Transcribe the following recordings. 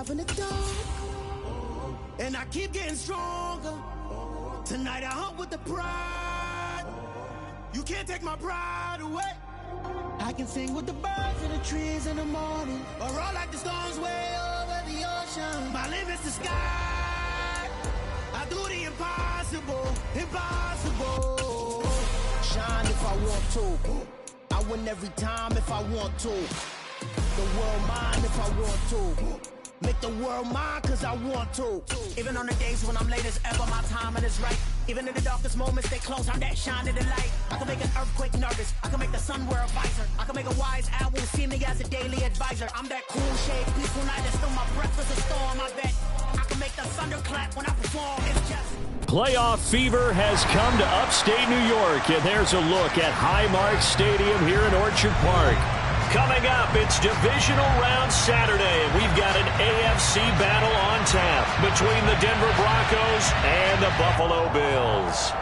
myself in the dark, and I keep getting stronger. Tonight I hunt with the pride. You can't take my pride away. I can sing with the birds and the trees in the morning, or roll like the storms way over the ocean. My limit's the sky. I do the impossible, impossible. Shine if I want to. I win every time if I want to. The world mine if I want to. Make the world mine cause I want to. Even on the days when I'm late as ever, my timing is right. Even in the darkest moments, they close, I'm that shine in the light. I can make an earthquake nervous, I can make the sun wear a visor. I can make a wise owl see me as a daily advisor. I'm that cool shade, peaceful night, and still my breath is a storm. I bet I can make the thunder clap when I perform. It's just playoff fever has come to upstate New York, and there's a look at Highmark Stadium here in Orchard Park. Coming up, it's Divisional Round Saturday, and we've got an AFC battle on tap between the Denver Broncos and the Buffalo Bills.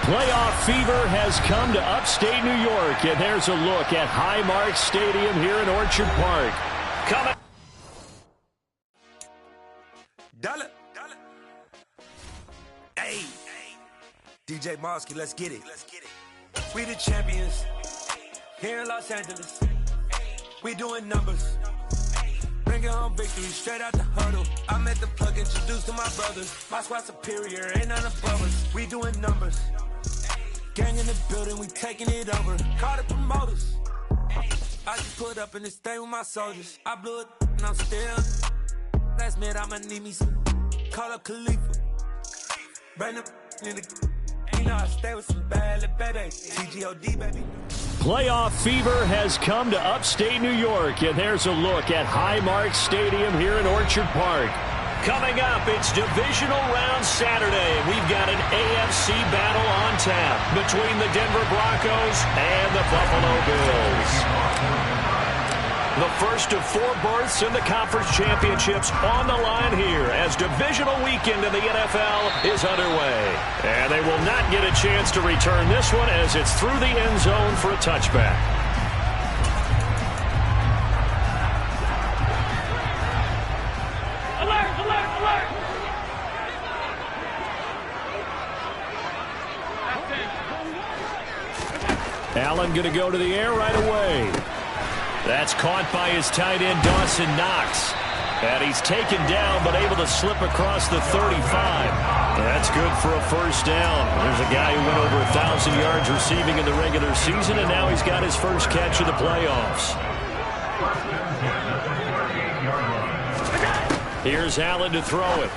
Playoff fever has come to upstate New York, and there's a look at Highmark Stadium here in Orchard Park. Coming. Dollar. Hey. DJ Mosky, let's get it. We the champions here in Los Angeles. We doing numbers. Bringing home victory straight out the huddle. I'm at the plug, introduced to my brothers. My squad superior, ain't none above us. We doing numbers. Gang in the building, we taking it over. Call the promoters. I just put up in this thing with my soldiers. I blew it and I'm still. Last minute I'ma need me some. Call up Khalifa. Bring them in the. You know I stay with some bad little baby. TGOD, baby. Playoff fever has come to upstate New York, and there's a look at Highmark Stadium here in Orchard Park. Coming up, it's divisional round Saturday, and we've got an AFC battle on tap between the Denver Broncos and the Buffalo Bills. The first of 4 berths in the conference championships on the line here as divisional weekend in the NFL is underway. And they will not get a chance to return this one as it's through the end zone for a touchback. Alert, alert, alert! Allen going to go to the air right away. That's caught by his tight end, Dawson Knox. And he's taken down, but able to slip across the 35. That's good for a first down. There's a guy who went over 1,000 yards receiving in the regular season, and now he's got his first catch of the playoffs. Here's Allen to throw it.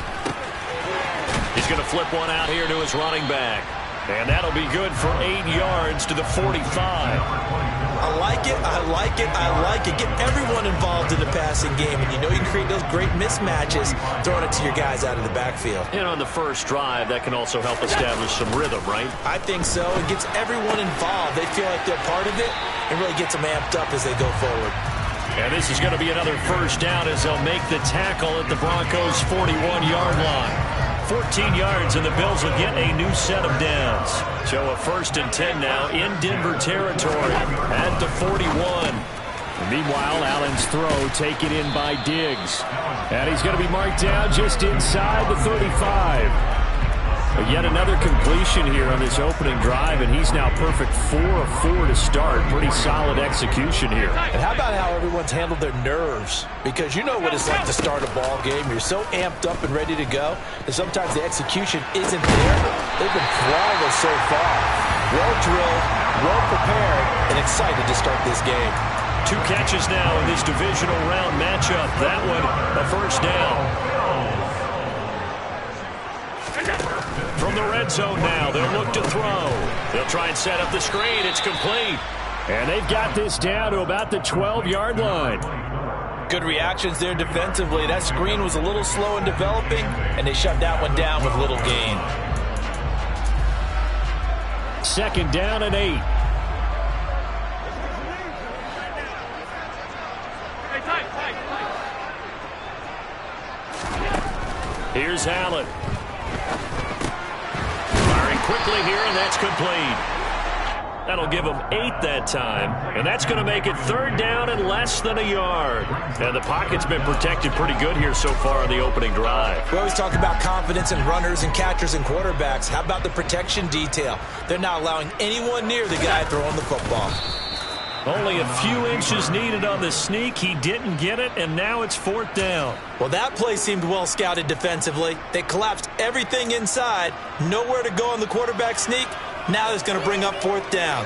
He's going to flip one out here to his running back. And that'll be good for 8 yards to the 45. I like it, I like it, I like it. Get everyone involved in the passing game, and you know you create those great mismatches throwing it to your guys out of the backfield. And on the first drive, that can also help establish some rhythm, right? I think so. It gets everyone involved. They feel like they're part of it and really gets them amped up as they go forward. And this is going to be another first down as they'll make the tackle at the Broncos' 41-yard line. 14 yards, and the Bills will get a new set of downs. So a 1st and 10 now in Denver territory at the 41. And meanwhile, Allen's throw taken in by Diggs. And he's going to be marked down just inside the 35. But yet another completion here on this opening drive, and he's now perfect 4 of 4 to start. Pretty solid execution here. And how about how everyone's handled their nerves? Because you know what it's like to start a ball game. You're so amped up and ready to go, and sometimes the execution isn't there. They've been flawless so far. Well drilled, well prepared, and excited to start this game. 2 catches now in this divisional round matchup. That one, a first down. From the red zone now, they'll look to throw. They'll try and set up the screen. It's complete. And they've got this down to about the 12-yard line. Good reactions there defensively. That screen was a little slow in developing, and they shut that one down with little gain. 2nd down and 8. Here's Allen. Firing quickly here, and that's complete. That'll give them 8 that time, and that's going to make it 3rd down and less than a yard. And the pocket's been protected pretty good here so far on the opening drive. We always talk about confidence in runners and catchers and quarterbacks. How about the protection detail? They're not allowing anyone near the guy throwing the football. Only a few inches needed on the sneak. He didn't get it, and now it's 4th down. Well, that play seemed well scouted defensively. They collapsed everything inside. Nowhere to go on the quarterback sneak. Now it's going to bring up 4th down.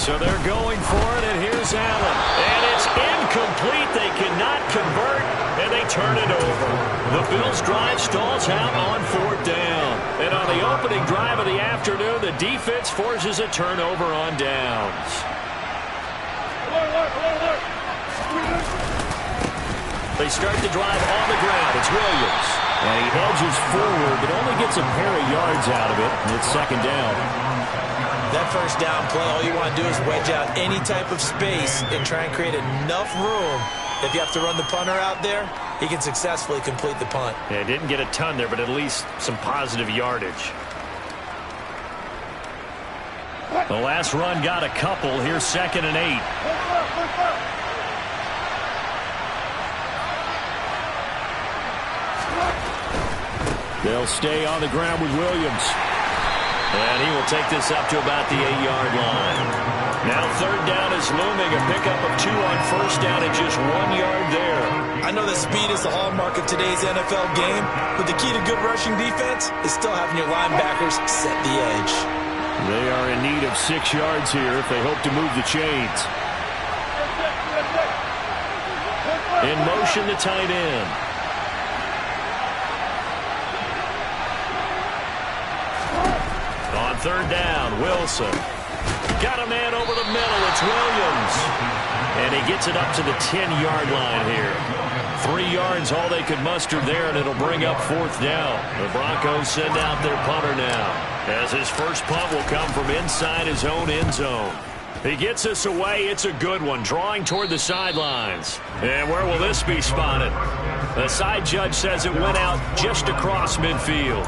So they're going for it, and here's Allen. And it's incomplete. They cannot convert, and they turn it over. The Bills' drive stalls out on 4th down. And on the opening drive of the afternoon, the defense forces a turnover on downs. They start the drive on the ground. It's Williams. And he edges forward, but only gets a pair of yards out of it, and it's 2nd down. That first down play, all you want to do is wedge out any type of space and try and create enough room. If you have to run the punter out there, he can successfully complete the punt. Yeah, didn't get a ton there, but at least some positive yardage. The last run got a couple. Here's 2nd and 8. They'll stay on the ground with Williams. And he will take this up to about the 8-yard line. Now 3rd down is looming. A pickup of 2 on 1st down and just 1 yard there. I know that speed is the hallmark of today's NFL game, but the key to good rushing defense is still having your linebackers set the edge. They are in need of 6 yards here if they hope to move the chains. In motion, the tight end. On 3rd down, Wilson. Got a man over the middle. It's Williams. And he gets it up to the 10-yard line here. 3 yards, all they could muster there, and it'll bring up 4th down. The Broncos send out their punter now, as his first punt will come from inside his own end zone. He gets this away. It's a good one, drawing toward the sidelines. And where will this be spotted? The side judge says it went out just across midfield.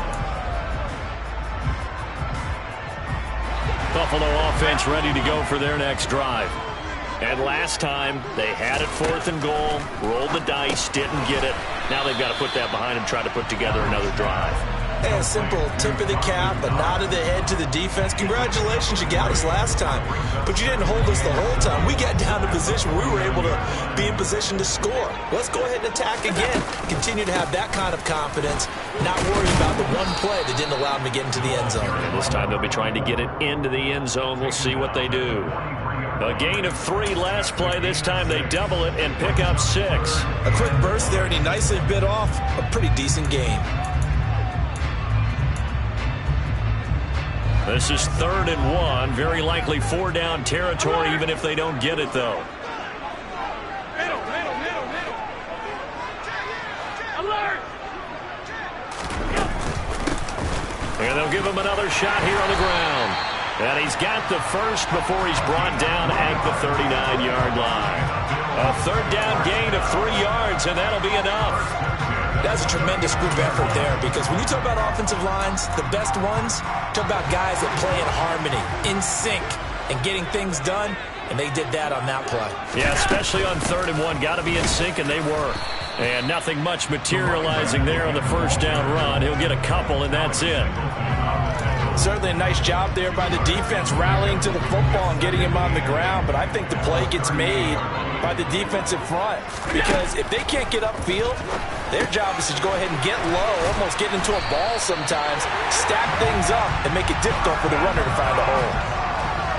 Buffalo offense ready to go for their next drive. And last time, they had it 4th and goal, rolled the dice, didn't get it. Now they've got to put that behind them, try to put together another drive. Hey, a simple tip of the cap, a nod of the head to the defense. Congratulations, you got us last time. But you didn't hold us the whole time. We got down to position where we were able to be in position to score. Let's go ahead and attack again. Continue to have that kind of confidence, not worry about the one play that didn't allow them to get into the end zone. And this time they'll be trying to get it into the end zone. We'll see what they do. A gain of 3 last play. This time they double it and pick up 6. A quick burst there, and he nicely bit off a pretty decent gain. This is 3rd and 1. Very likely 4-down territory, even if they don't get it, though. And they'll give him another shot here on the ground. And he's got the first before he's brought down at the 39-yard line. A 3rd down gain of 3 yards, and that'll be enough. That's a tremendous group effort there, because when you talk about offensive lines, the best ones, talk about guys that play in harmony, in sync, and getting things done, and they did that on that play. Yeah, especially on 3rd and 1. Got to be in sync, and they were. And nothing much materializing there on the 1st down run. He'll get a couple, and that's it. Certainly a nice job there by the defense rallying to the football and getting him on the ground, but I think the play gets made by the defensive front, because if they can't get upfield, their job is to go ahead and get low, almost get into a ball sometimes, stack things up, and make it difficult for the runner to find a hole.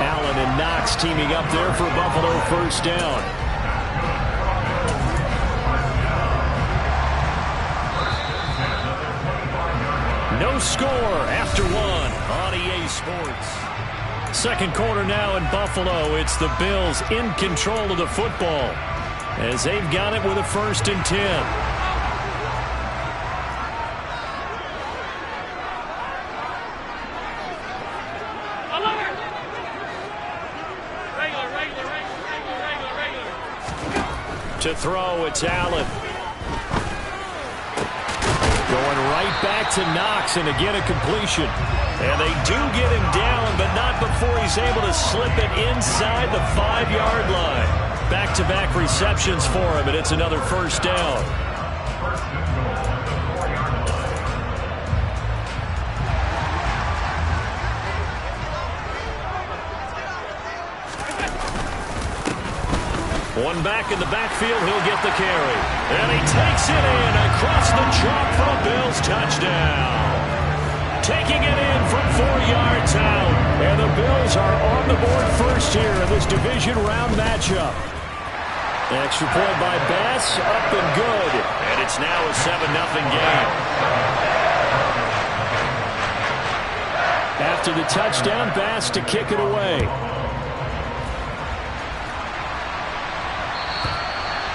Allen and Knox teaming up there for Buffalo 1st down. No score after 1 on EA Sports. Second quarter now in Buffalo. It's the Bills in control of the football as they've got it with a 1st and 10. To throw, it's Allen. Going right back to Knox, and again a completion. And they do get him down, but not before he's able to slip it inside the 5-yard line. Back-to-back receptions for him, and it's another 1st down. One back in the backfield, he'll get the carry. And he takes it in across the chalk for a Bills touchdown. Taking it in from 4 yards out. And the Bills are on the board first here in this division round matchup. Extra point by Bass, up and good. And it's now a 7-0 game. After the touchdown, Bass to kick it away.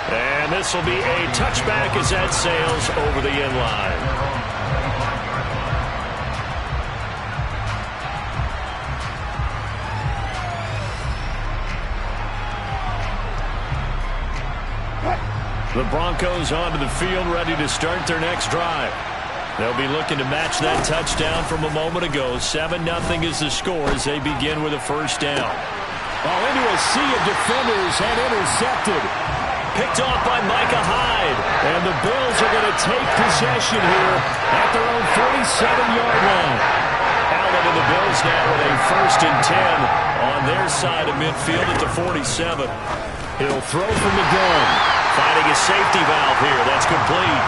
And this will be a touchback as that sails over the end line. The Broncos onto the field, ready to start their next drive. They'll be looking to match that touchdown from a moment ago. 7-0 is the score as they begin with a first down. Oh, into a sea of defenders and intercepted. Picked off by Micah Hyde. And the Bills are going to take possession here at their own 47-yard line. Allen and the Bills now with a 1st and 10 on their side of midfield at the 47. He'll throw from the gun. Finding a safety valve here. That's complete.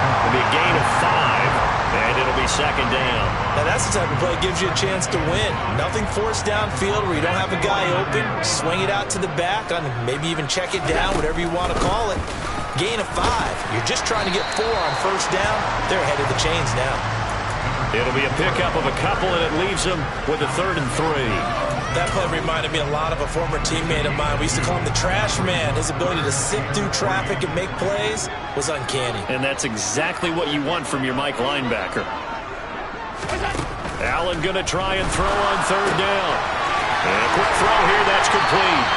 It'll be a gain of 5, and it'll be 2nd down. Now that's the type of play that gives you a chance to win. Nothing forced downfield where you don't have a guy open. Swing it out to the back, on maybe even check it down, whatever you want to call it. Gain of 5. You're just trying to get 4 on 1st down. They're ahead of the chains now. It'll be a pickup of a couple, and it leaves them with a 3rd and 3. That play reminded me a lot of a former teammate of mine. We used to call him the trash man. His ability to sift through traffic and make plays was uncanny. And that's exactly what you want from your Mike linebacker. Allen going to try and throw on 3rd down. And a quick throw here, that's complete.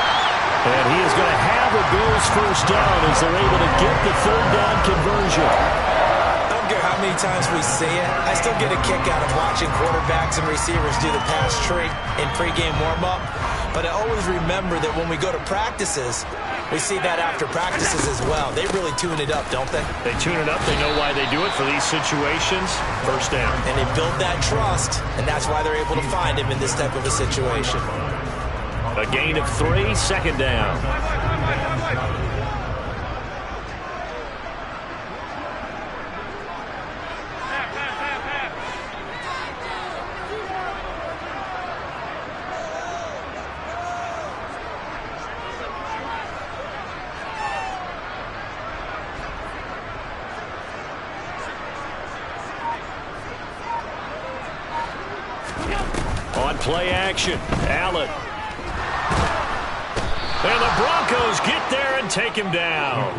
And he is going to have a Bills 1st down as they're able to get the 3rd down conversion. I don't care how many times we say it, I still get a kick out of watching quarterbacks and receivers do the pass trick in pregame warm-up. But I always remember that when we go to practices, we see that after practices as well. They really tune it up, don't they? They tune it up. They know why they do it for these situations. 1st down. And they build that trust, and that's why they're able to find him in this type of a situation. A gain of 3, 2nd down. On play action, Allen. And the Broncos get there and take him down.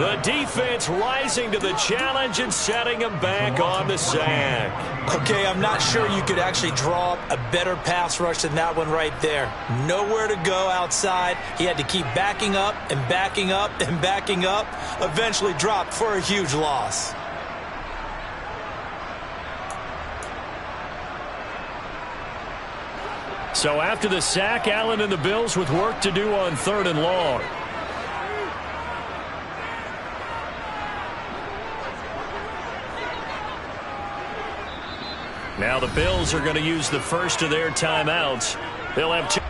The defense rising to the challenge and setting him back on the sack. Okay, I'm not sure you could actually draw up a better pass rush than that one right there. Nowhere to go outside. He had to keep backing up and backing up and backing up. Eventually dropped for a huge loss. So after the sack, Allen and the Bills with work to do on 3rd and long. Now the Bills are going to use the first of their timeouts. They'll have 2.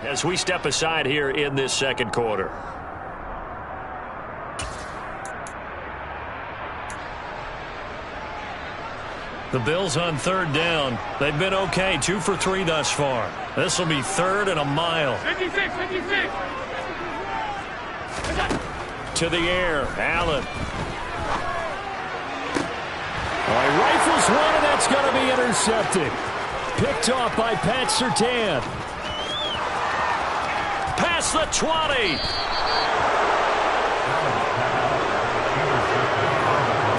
As we step aside here in this 2nd quarter. The Bills on 3rd down. They've been okay, 2 for 3 thus far. This will be 3rd and a mile. 56. To the air, Allen. All right, rifles one, and that's going to be intercepted. Picked off by Pat Surtain. Past the 20.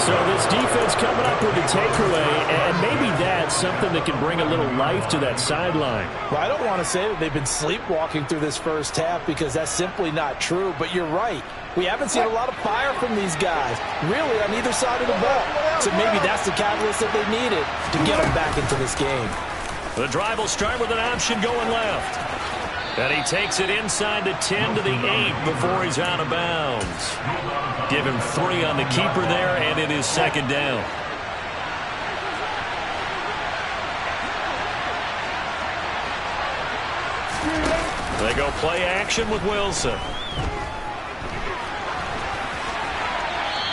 So this defense coming up with a takeaway, and maybe that's something that can bring a little life to that sideline. Well, I don't want to say that they've been sleepwalking through this first half because that's simply not true, but you're right. We haven't seen a lot of fire from these guys, really, on either side of the ball. So maybe that's the catalyst that they needed to get them back into this game. The drive will start with an option going left. And he takes it inside the 10 to the 8 before he's out of bounds. Give him 3 on the keeper there, and it is second down. They go play action with Wilson.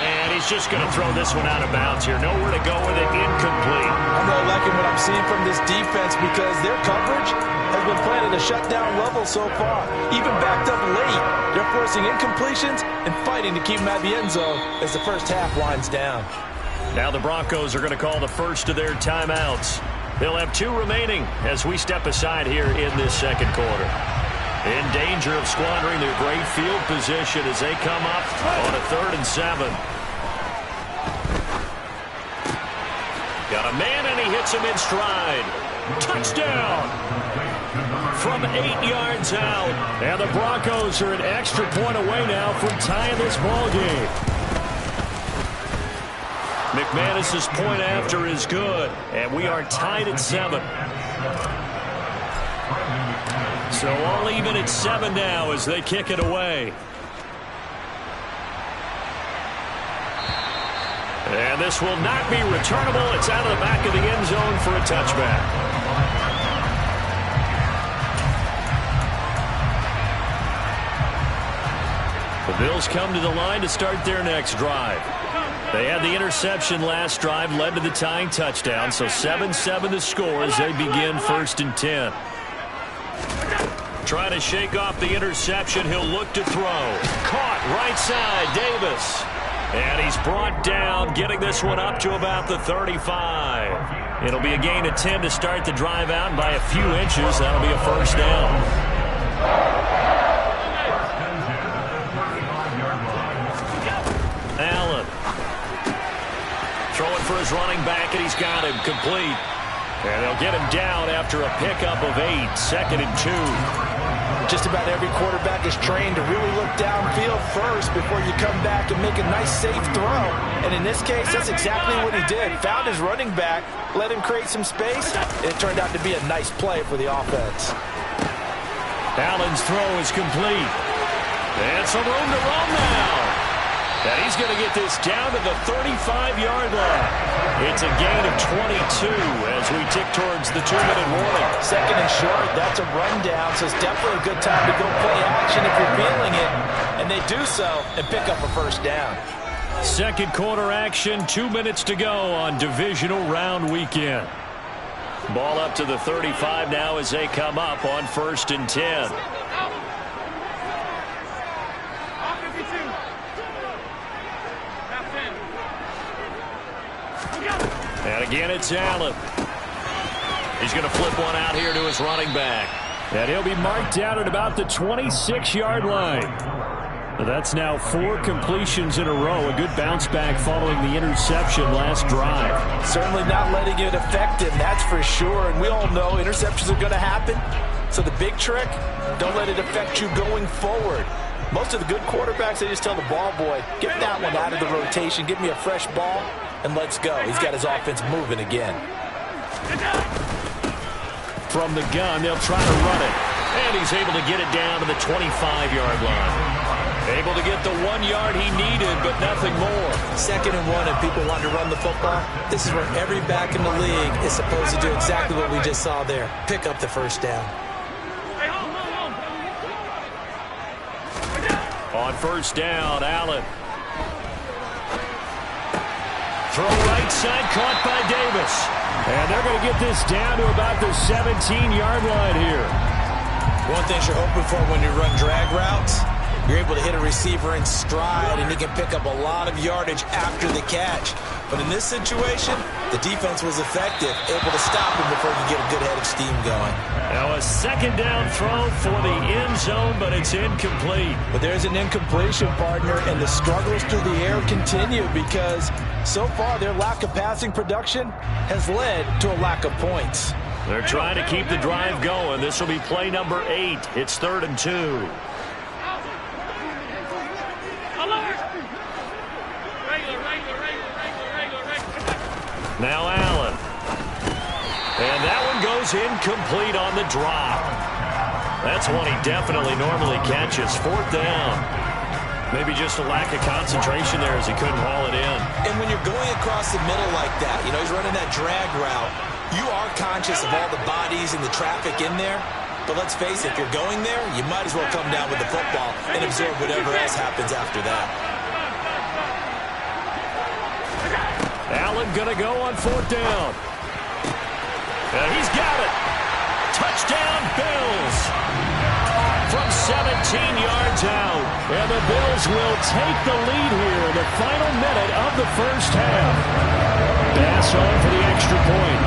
And he's just going to throw this one out of bounds here. Nowhere to go with it. Incomplete. I'm really liking what I'm seeing from this defense because their coverage has been playing at a shutdown level so far. Even backed up late, they're forcing incompletions and fighting to keep them at the end zone as the first half winds down. Now the Broncos are going to call the first of their timeouts. They'll have 2 remaining as we step aside here in this second quarter. In danger of squandering their great field position as they come up on a 3rd and 7. Got a man, and he hits him in stride. Touchdown! From 8 yards out. And the Broncos are an extra point away now from tying this ball game. McManus's point after is good, and we are tied at 7. So all even at 7 now as they kick it away. And this will not be returnable. It's out of the back of the end zone for a touchback. The Bills come to the line to start their next drive. They had the interception last drive, led to the tying touchdown, so 7-7 the score as they begin 1st and 10. Trying to shake off the interception. He'll look to throw. Caught right side, Davis. And he's brought down, getting this one up to about the 35. It'll be a gain of 10 to start the drive out, and by a few inches, that'll be a first down. Allen. Throwing for his running back, and he's got him complete. And they'll get him down after a pickup of 8, 2nd and 2. Just about every quarterback is trained to really look downfield first before you come back and make a nice, safe throw. And in this case, that's exactly what he did. Found his running back, let him create some space, and it turned out to be a nice play for the offense. Allen's throw is complete. And some room to run now. And he's going to get this down to the 35-yard line. It's a gain of 22 as we tick towards the 2-minute warning. 2nd and short, that's a rundown, so it's definitely a good time to go play action if you're feeling it. And they do so and pick up a first down. Second quarter action, 2 minutes to go on divisional round weekend. Ball up to the 35 now as they come up on 1st and 10. And again, it's Allen. He's going to flip one out here to his running back. And he'll be marked down at about the 26-yard line. That's now 4 completions in a row. A good bounce back following the interception last drive. Certainly not letting it affect him, that's for sure. And we all know interceptions are going to happen. So the big trick, don't let it affect you going forward. Most of the good quarterbacks, they just tell the ball boy, get that one out of the rotation, give me a fresh ball, and let's go. He's got his offense moving again. From the gun, they'll try to run it. And he's able to get it down to the 25-yard line. Able to get the 1 yard he needed, but nothing more. 2nd and 1, and people want to run the football. This is where every back in the league is supposed to do exactly what we just saw there. Pick up the first down. On 1st down, Allen. Throw right side, caught by Davis. And they're going to get this down to about the 17-yard line here. One thing you're hoping for when you run drag routes you're able to hit a receiver in stride, and he can pick up a lot of yardage after the catch. But in this situation, the defense was effective, able to stop him before he could get a good head of steam going. Now a second down throw for the end zone, but it's incomplete. But there's an incompletion, partner, and the struggles through the air continue because so far their lack of passing production has led to a lack of points. They're trying to keep the drive going. This will be play number 8. It's 3rd and 2. Now Allen. And that one goes incomplete on the drop. That's one he definitely normally catches. 4th down. Maybe just a lack of concentration there as he couldn't haul it in. And when you're going across the middle like that, you know, he's running that drag route, you are conscious of all the bodies and the traffic in there. But let's face it, if you're going there, you might as well come down with the football and absorb whatever else happens after that. Allen going to go on 4th down. And he's got it. Touchdown, Bills. From 17 yards out. And the Bills will take the lead here in the final minute of the first half. Pass on for the extra point.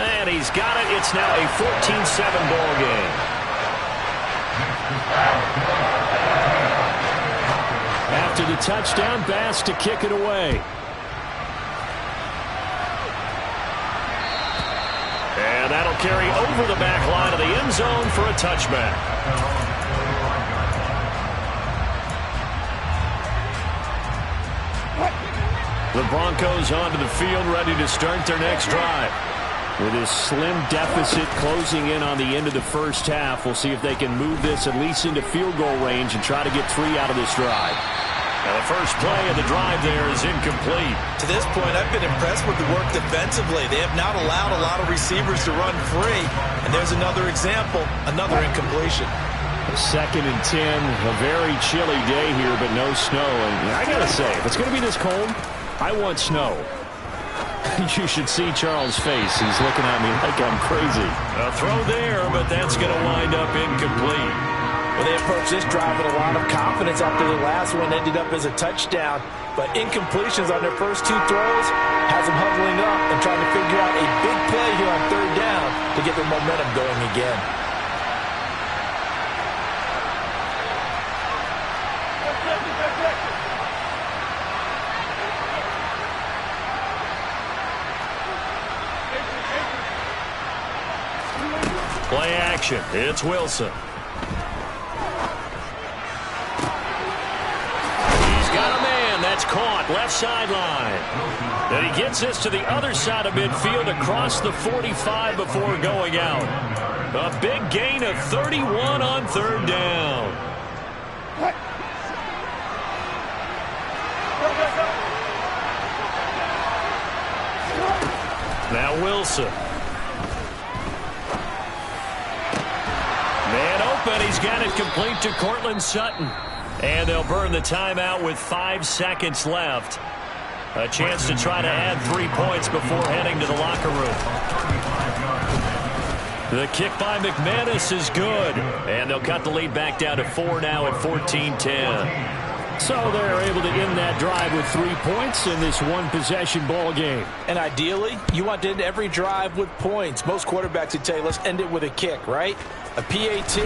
And he's got it. It's now a 14-7 ball game. After the touchdown, Bass to kick it away. And that'll carry over the back line of the end zone for a touchback. The Broncos onto the field, ready to start their next drive. With this slim deficit closing in on the end of the first half, we'll see if they can move this at least into field goal range and try to get 3 out of this drive. Now the first play of the drive there is incomplete. To this point, I've been impressed with the work defensively. They have not allowed a lot of receivers to run free. And there's another example, another incompletion. 2nd and 10, a very chilly day here, but no snow. And I got to say, if it's going to be this cold, I want snow. You should see Charles' face. He's looking at me like I'm crazy. A throw there, but that's going to wind up incomplete. Well, they approached this drive with a lot of confidence after the last one ended up as a touchdown. But incompletions on their first 2 throws has them huddling up and trying to figure out a big play here on 3rd down to get their momentum going again. Play action. It's Wilson. That's caught left sideline. And he gets this to the other side of midfield across the 45 before going out. A big gain of 31 on 3rd down. Now Wilson. Man open. He's got it complete to Cortland Sutton. And they'll burn the timeout with 5 seconds left. A chance to try to add 3 points before heading to the locker room. The kick by McManus is good. And they'll cut the lead back down to 4 now at 14-10. So they're able to end that drive with 3 points in this one-possession ball game. And ideally, you want to end every drive with points. Most quarterbacks would tell you, let's end it with a kick, right? A PAT,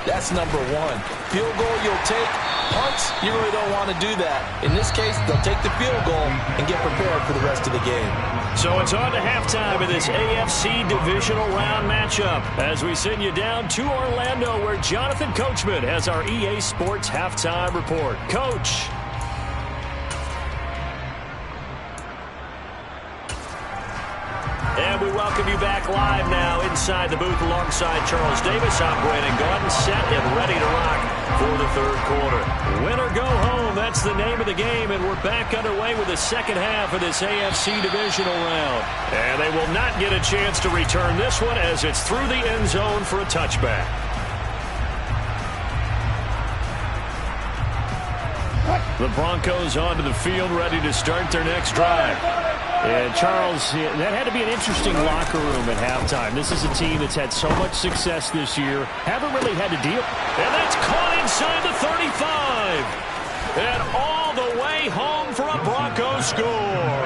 that's number 1. Field goal you'll take. Punts, you really don't want to do that. In this case, they'll take the field goal and get prepared for the rest of the game. So it's on to halftime of this AFC divisional round matchup as we send you down to Orlando where Jonathan Coachman has our EA Sports halftime report. Coach. And we welcome you back live now inside the booth alongside Charles Davis. I'm Brandon Gordon, set and ready to rock for the 3rd quarter. Win or go home, that's the name of the game, and we're back underway with the second half of this AFC divisional round. And they will not get a chance to return this one as it's through the end zone for a touchback. The Broncos onto the field ready to start their next drive. And, Charles, that had to be an interesting locker room at halftime. This is a team that's had so much success this year. Haven't really had to deal. And that's caught inside the 35. And all the way home for a Broncos score.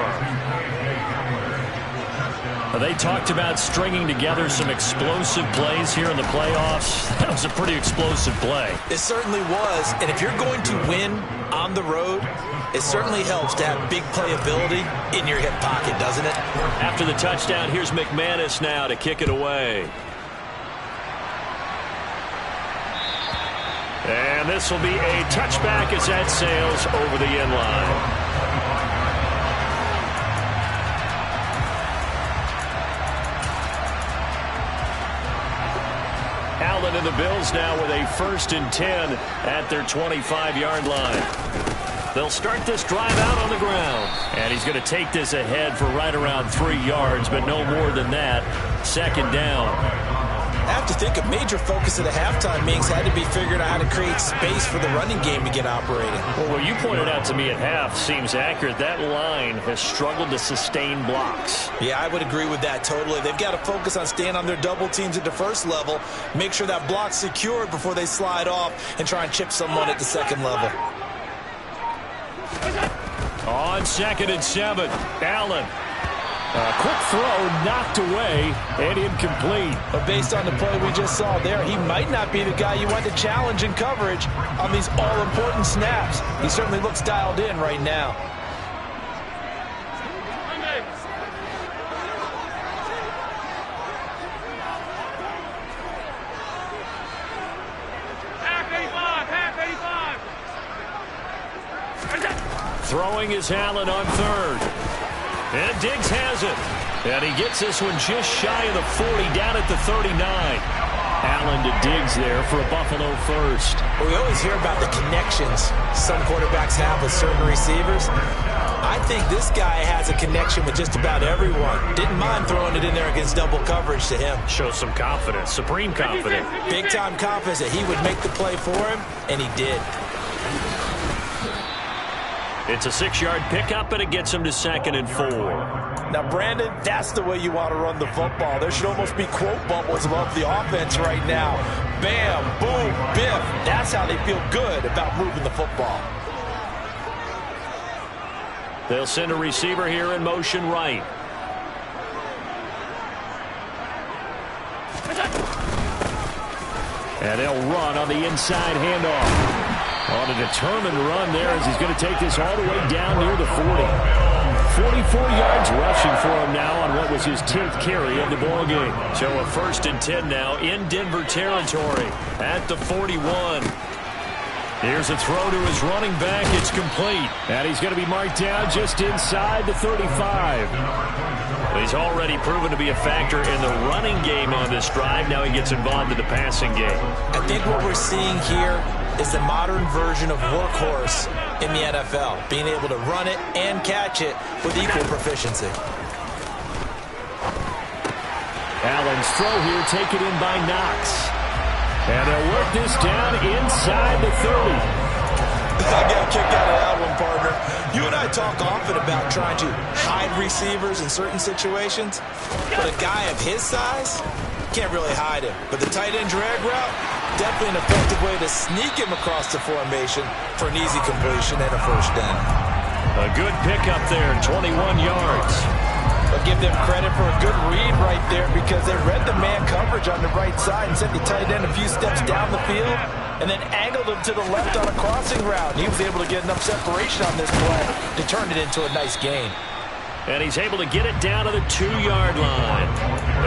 They talked about stringing together some explosive plays here in the playoffs. That was a pretty explosive play. It certainly was. And if you're going to win on the road, it certainly helps to have big playability in your hip pocket, doesn't it? After the touchdown, here's McManus now to kick it away. And this will be a touchback as that sails over the end line. Allen and the Bills now with a 1st and 10 at their 25-yard line. They'll start this drive out on the ground. And he's going to take this ahead for right around 3 yards, but no more than that. 2nd down. I have to think a major focus of the halftime meetings had to be figuring out how to create space for the running game to get operating. Well, what you pointed out to me at half seems accurate. That line has struggled to sustain blocks. Yeah, I would agree with that totally. They've got to focus on staying on their double teams at the first level, make sure that block's secured before they slide off and try and chip someone at the second level. On 2nd and 7, Allen. A quick throw knocked away and incomplete. But based on the play we just saw there, he might not be the guy you want to challenge in coverage on these all-important snaps. He certainly looks dialed in right now. Throwing is Allen on 3rd. And Diggs has it. And he gets this one just shy of the 40, down at the 39. Allen to Diggs there for a Buffalo 1st. Well, we always hear about the connections some quarterbacks have with certain receivers. I think this guy has a connection with just about everyone. Didn't mind throwing it in there against double coverage to him. Shows some confidence, supreme confidence. Big-time confidence that he would make the play for him, and he did. It's a 6-yard pickup, and it gets him to 2nd and 4. Now, Brandon, that's the way you want to run the football. There should almost be quote bubbles above the offense right now. Bam, boom, biff. That's how they feel good about moving the football. They'll send a receiver here in motion right. And they'll run on the inside handoff. On a determined run there as he's going to take this all the way down near the 40. 44 yards rushing for him now on what was his 10th carry of the ballgame. So a 1st and 10 now in Denver territory at the 41. Here's a throw to his running back. It's complete. And he's going to be marked down just inside the 35. He's already proven to be a factor in the running game on this drive. Now he gets involved in the passing game. I think what we're seeing here is the modern version of workhorse in the NFL, being able to run it and catch it with equal proficiency. Allen's throw here taken in by Knox. And they'll work this down inside the 30. I got a kick out of that one, partner. You and I talk often about trying to hide receivers in certain situations, but a guy of his size can't really hide him. But the tight end drag route, definitely an effective way to sneak him across the formation for an easy completion and a 1st down. A good pickup there, 21 yards. But give them credit for a good read right there because they read the man coverage on the right side and sent the tight end a few steps down the field and then angled him to the left on a crossing route. And he was able to get enough separation on this play to turn it into a nice gain. And he's able to get it down to the 2-yard line.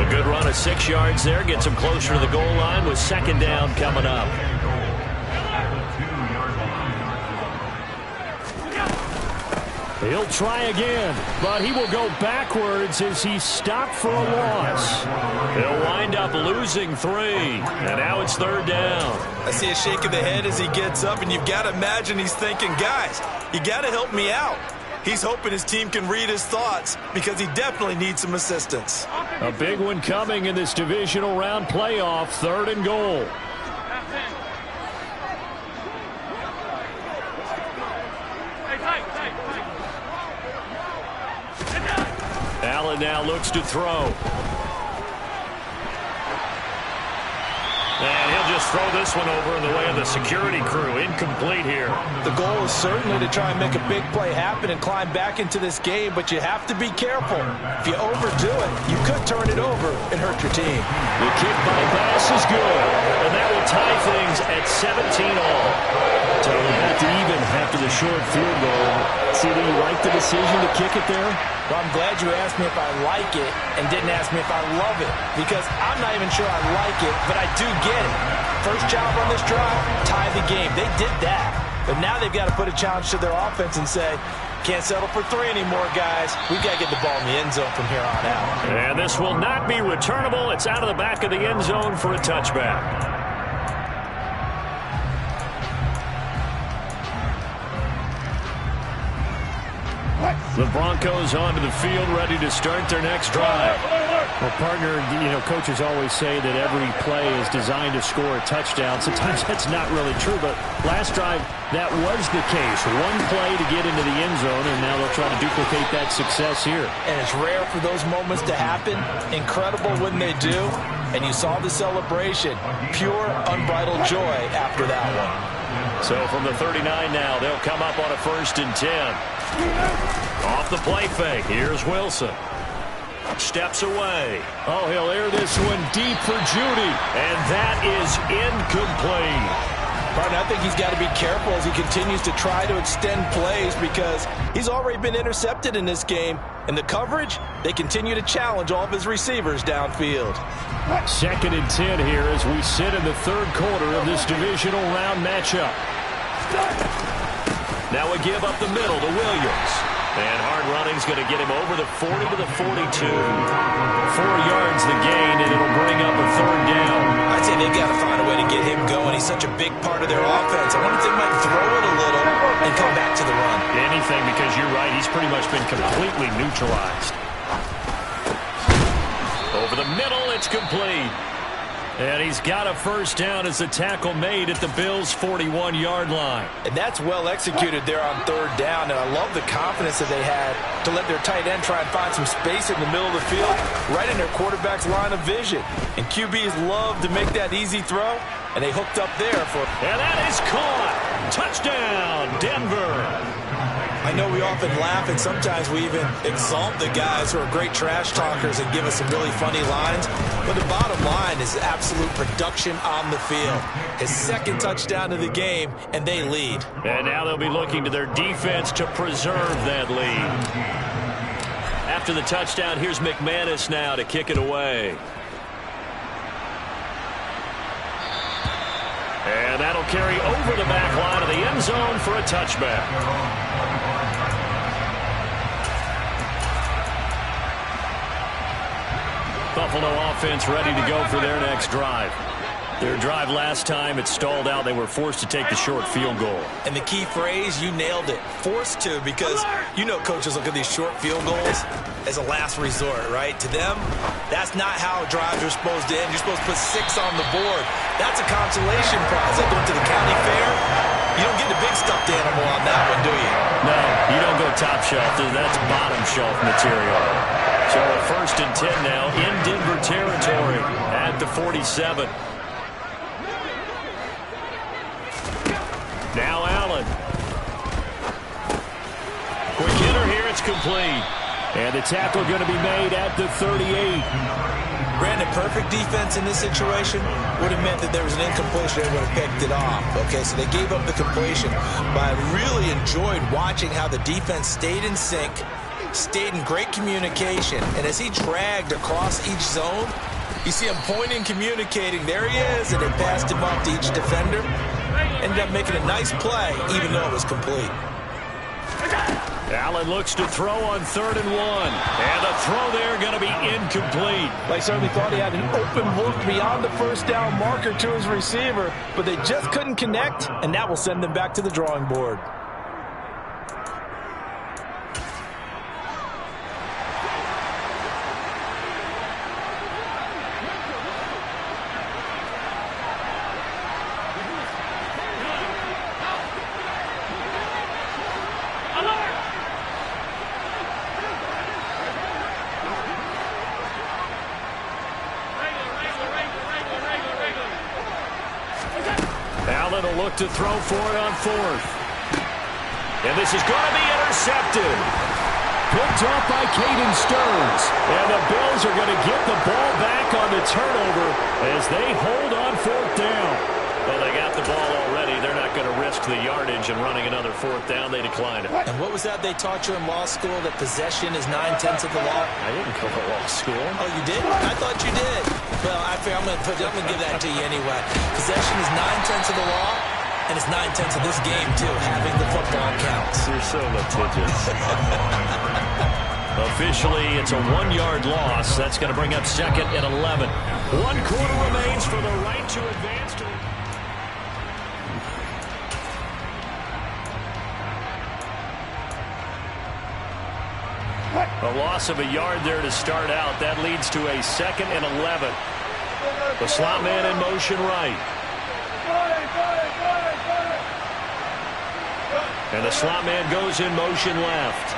A good run of 6 yards there. Gets him closer to the goal line with 2nd down coming up. He'll try again, but he will go backwards as he's stopped for a loss. He'll wind up losing 3, and now it's 3rd down. I see a shake of the head as he gets up, and you've got to imagine he's thinking, guys, you got to help me out. He's hoping his team can read his thoughts because he definitely needs some assistance. A big one coming in this divisional round playoff, 3rd and goal. now looks to throw. And he'll just throw this one over in the way of the security crew. Incomplete here. The goal is certainly to try and make a big play happen and climb back into this game, but you have to be careful. If you overdo it, you could turn it over and hurt your team. The kick by pass is good, and that will tie things at 17 all. So we're back to even after the short field goal. CD, you like the decision to kick it there? Well, I'm glad you asked me if I like it and didn't ask me if I love it, because I'm not even sure I like it, but I do get it. First job on this drive, tie the game. They did that, but now they've got to put a challenge to their offense and say, can't settle for 3 anymore, guys. We've got to get the ball in the end zone from here on out. And this will not be returnable. It's out of the back of the end zone for a touchback. The Broncos onto the field, ready to start their next drive. Well, partner, coaches always say that every play is designed to score a touchdown. Sometimes that's not really true, but last drive, that was the case. One play to get into the end zone, and now they'll try to duplicate that success here. And it's rare for those moments to happen. Incredible when they do. And you saw the celebration. Pure, unbridled joy after that one. So from the 39 now, they'll come up on a 1st and 10. Off the play fake. Here's Wilson. Steps away. Oh, he'll air this one deep for Judy. And that is incomplete. Partner, I think he's got to be careful as he continues to try to extend plays because he's already been intercepted in this game. And the coverage, they continue to challenge all of his receivers downfield. 2nd and 10 here as we sit in the 3rd quarter of this divisional round matchup. Now a give up the middle to Williams. And hard running's going to get him over the 40 to the 42. 4 yards the gain, and it'll bring up a 3rd down. I'd say they've got to find a way to get him going. He's such a big part of their offense. I wonder if they might throw it a little and come back to the run. Anything, because you're right. He's pretty much been completely neutralized. Over the middle, it's complete. And he's got a 1st down as the tackle made at the Bills' 41-yard line. And that's well executed there on 3rd down. And I love the confidence that they had to let their tight end try and find some space in the middle of the field, right in their quarterback's line of vision. And QBs love to make that easy throw, and they hooked up there for... And that is caught. Touchdown, Denver. I know we often laugh, and sometimes we even exalt the guys who are great trash talkers and give us some really funny lines. But the bottom line is absolute production on the field. His 2nd touchdown of the game, and they lead. And now they'll be looking to their defense to preserve that lead. After the touchdown, here's McManus now to kick it away. And that'll carry over the back line of the end zone for a touchback. Buffalo offense ready to go for their next drive. Their drive last time, it stalled out. They were forced to take the short field goal. And the key phrase, you nailed it. Forced to, because you know coaches look at these short field goals as a last resort, right? To them, that's not how drives are supposed to end. You're supposed to put 6 on the board. That's a consolation prize. Like going to the county fair, you don't get a big stuffed animal on that one, do you? No, you don't go top shelf. That's bottom shelf material. So a 1st and 10 now in Denver territory at the 47. Now Allen. Quick hitter here, it's complete. And the tackle going to be made at the 38. Brandon, perfect defense in this situation would have meant that there was an incompletion. They would have picked it off. Okay, so they gave up the completion. But I really enjoyed watching how the defense stayed in sync, stayed in great communication. And as he dragged across each zone, you see him pointing, communicating. There he is, and they passed him off to each defender. Ended up making a nice play, even though it was complete. Allen looks to throw on 3rd and 1. And the throw there going to be incomplete. They certainly thought he had an open look beyond the 1st down marker to his receiver, but they just couldn't connect, and that will send them back to the drawing board. look to throw for it on fourth. And this is going to be intercepted. Picked off by Caden Stearns. And the Bills are going to get the ball back on the turnover as they hold on fourth down. Well, they got the ball already. They're not going to risk the yardage and running another fourth down. They declined it. And what was that they taught you in law school, that possession is 9/10 of the law? I didn't go to law school. Oh, you did? I thought you did. Well, I'm going to give that to you anyway. Possession is 9/10 of the law, and it's 9/10 of this game, too. Having the football counts. You're so litigious. Officially, it's a 1-yard loss. That's going to bring up second and 11. 1 quarter remains for the right to advance to... A loss of a yard there to start out. That leads to a second and 11. The slot man in motion right. And the slot man goes in motion left.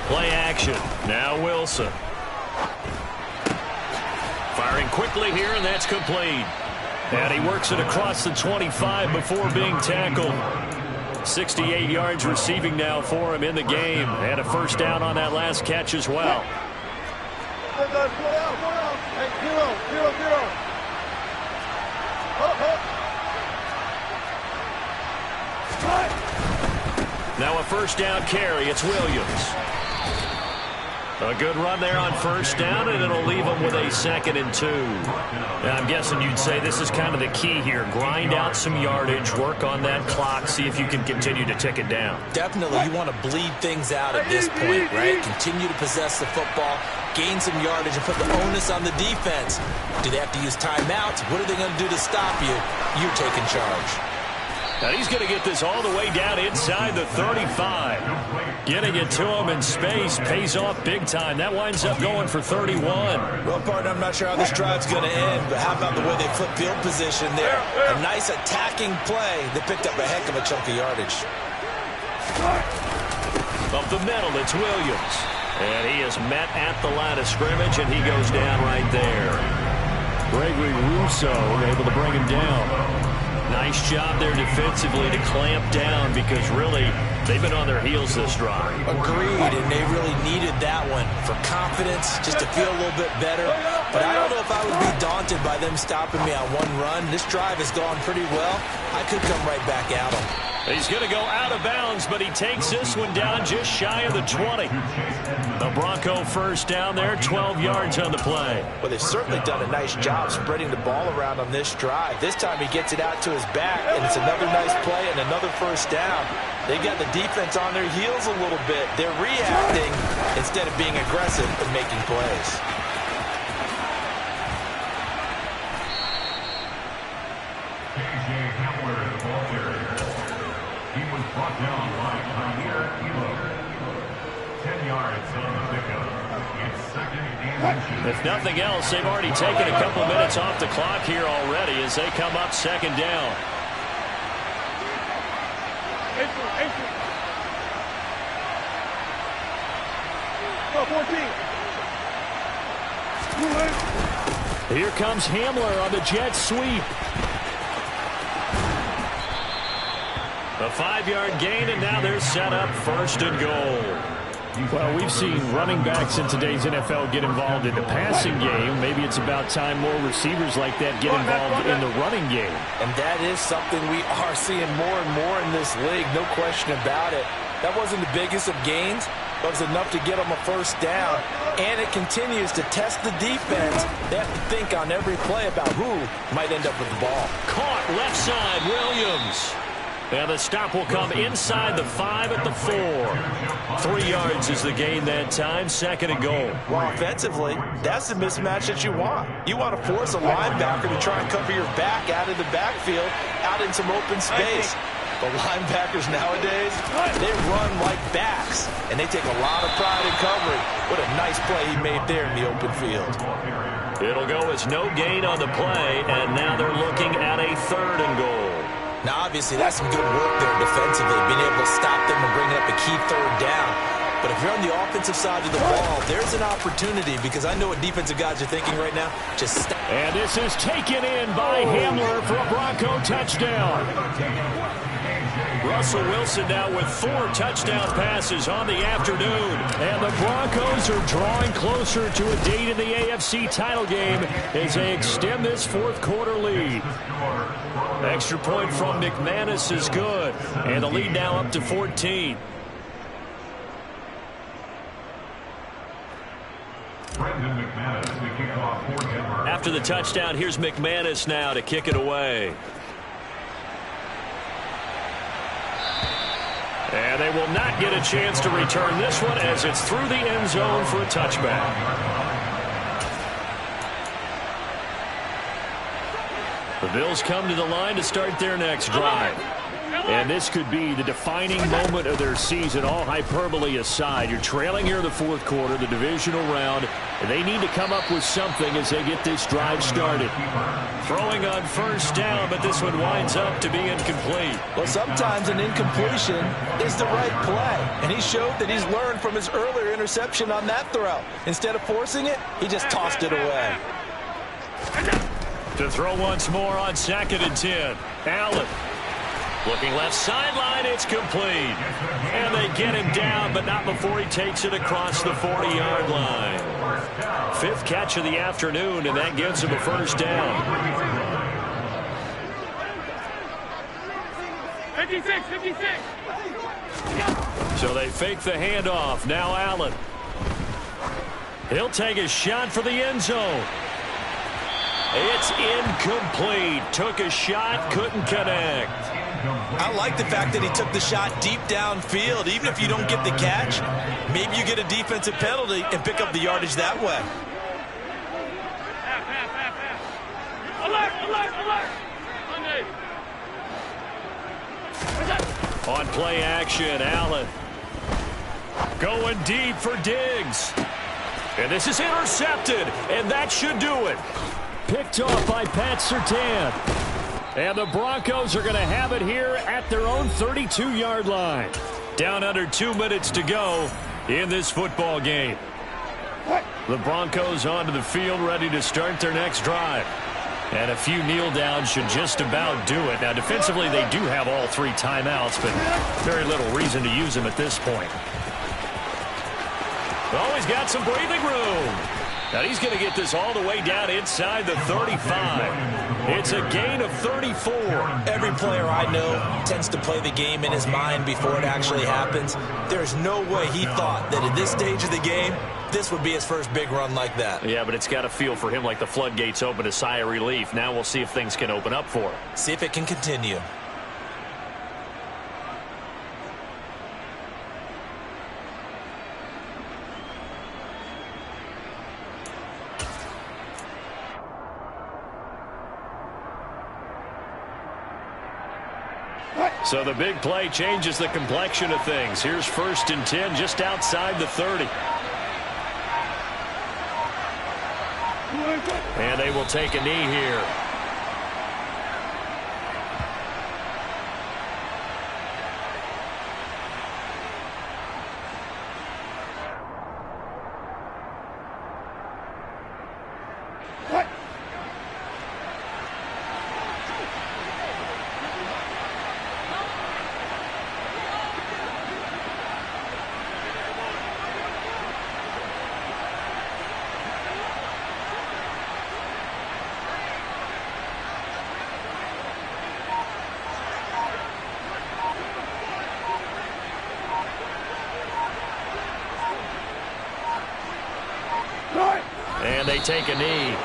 Play action. Now Wilson. Firing quickly here, and that's complete. And he works it across the 25 before being tackled. 68 yards receiving now for him in the game. And a first down on that last catch as well. Now a first down carry. It's Williams. A good run there on first down, and it'll leave them with a 2nd and 2. Now, I'm guessing you'd say this is kind of the key here. Grind out some yardage, work on that clock, see if you can continue to tick it down. Definitely, you want to bleed things out at this point, right? Continue to possess the football, gain some yardage, and put the onus on the defense. Do they have to use timeouts? What are they going to do to stop you? You're taking charge. Now he's going to get this all the way down inside the 35. Getting it to him in space pays off big time. That winds up going for 31. Well, partner, I'm not sure how this drive's going to end, but how about the way they flip field position there? A nice attacking play. They picked up a heck of a chunk of yardage. Up the middle, it's Williams. And he is met at the line of scrimmage, and he goes down right there. Gregory Rousseau able to bring him down. Nice job there defensively to clamp down, because really they've been on their heels this drive. Agreed, and they really needed that one for confidence, just to feel a little bit better. But I don't know if I would be daunted by them stopping me on one run. This drive has gone pretty well. I could come right back at them. He's going to go out of bounds, but he takes this one down just shy of the 20. The Bronco first down there, 12 yards on the play. Well, they've certainly done a nice job spreading the ball around on this drive. This time he gets it out to his back, and it's another nice play and another first down. They got the defense on their heels a little bit. They're reacting instead of being aggressive and making plays. Brought down by Jair Elo. 10 yards on the pickup. It's 2nd and 2. If nothing else, they've already taken a couple minutes off the clock here already as they come up 2nd down. Here comes Hamler on the jet sweep. A 5-yard gain, and now they're set up 1st and goal. Well, we've seen running backs in today's NFL get involved in the passing game. Maybe it's about time more receivers like that get involved in the running game. And that is something we are seeing more and more in this league, no question about it. That wasn't the biggest of gains, but it was enough to get them a first down. And it continues to test the defense. They have to think on every play about who might end up with the ball. Caught left side, Williams. And the stop will come inside the 5 at the 4. 3 yards is the gain that time, 2nd and goal. Well, offensively, that's the mismatch that you want. You want to force a linebacker to try and cover your back out of the backfield, out in some open space. But linebackers nowadays, they run like backs, and they take a lot of pride in covering. What a nice play he made there in the open field. It'll go as no gain on the play, and now they're looking at a 3rd and goal. Now, obviously, that's some good work there defensively, being able to stop them and bring up a key 3rd down. But if you're on the offensive side of the ball, there's an opportunity, because I know what defensive guys are thinking right now. Just stop. And this is taken in by Hamler for a Bronco touchdown. Russell Wilson now with 4 touchdown passes on the afternoon. And the Broncos are drawing closer to a date in the AFC title game as they extend this fourth quarter lead. Extra point from McManus is good. And the lead now up to 14. After the touchdown, here's McManus now to kick it away. And they will not get a chance to return this one as it's through the end zone for a touchback. The Bills come to the line to start their next drive. And this could be the defining moment of their season, all hyperbole aside. You're trailing here in the fourth quarter, the divisional round, and they need to come up with something as they get this drive started. Throwing on first down, but this one winds up to be incomplete. Well, sometimes an incompletion is the right play, and he showed that he's learned from his earlier interception on that throw. Instead of forcing it, he just tossed it away. To throw once more on 2nd and 10. Allen. Looking left sideline, it's complete. And they get him down, but not before he takes it across the 40-yard line. 5th catch of the afternoon, and that gives him a first down. 56. So they fake the handoff. Now Allen. He'll take a shot for the end zone. It's incomplete. Took a shot, couldn't connect. I like the fact that he took the shot deep downfield. Even if you don't get the catch, maybe you get a defensive penalty and pick up the yardage that way. Alert! On play action, Allen. Going deep for Diggs. And this is intercepted, and that should do it. Picked off by Pat Surtain. And the Broncos are going to have it here at their own 32-yard line. Down under 2 minutes to go in this football game. The Broncos onto the field ready to start their next drive. And a few kneel downs should just about do it. Now, defensively, they do have all 3 timeouts, but very little reason to use them at this point. Oh, he's got some breathing room. Now he's going to get this all the way down inside the 35. It's a gain of 34. Every player I know tends to play the game in his mind before it actually happens. There's no way he thought that at this stage of the game, this would be his first big run like that. Yeah, but it's got to feel for him like the floodgates open, a sigh of relief. Now we'll see if things can open up for him. See if it can continue. So the big play changes the complexion of things. Here's 1st and 10 just outside the 30. And they will take a knee here. And they take a knee.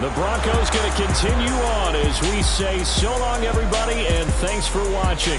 The Broncos going to continue on as we say so long, everybody, and thanks for watching.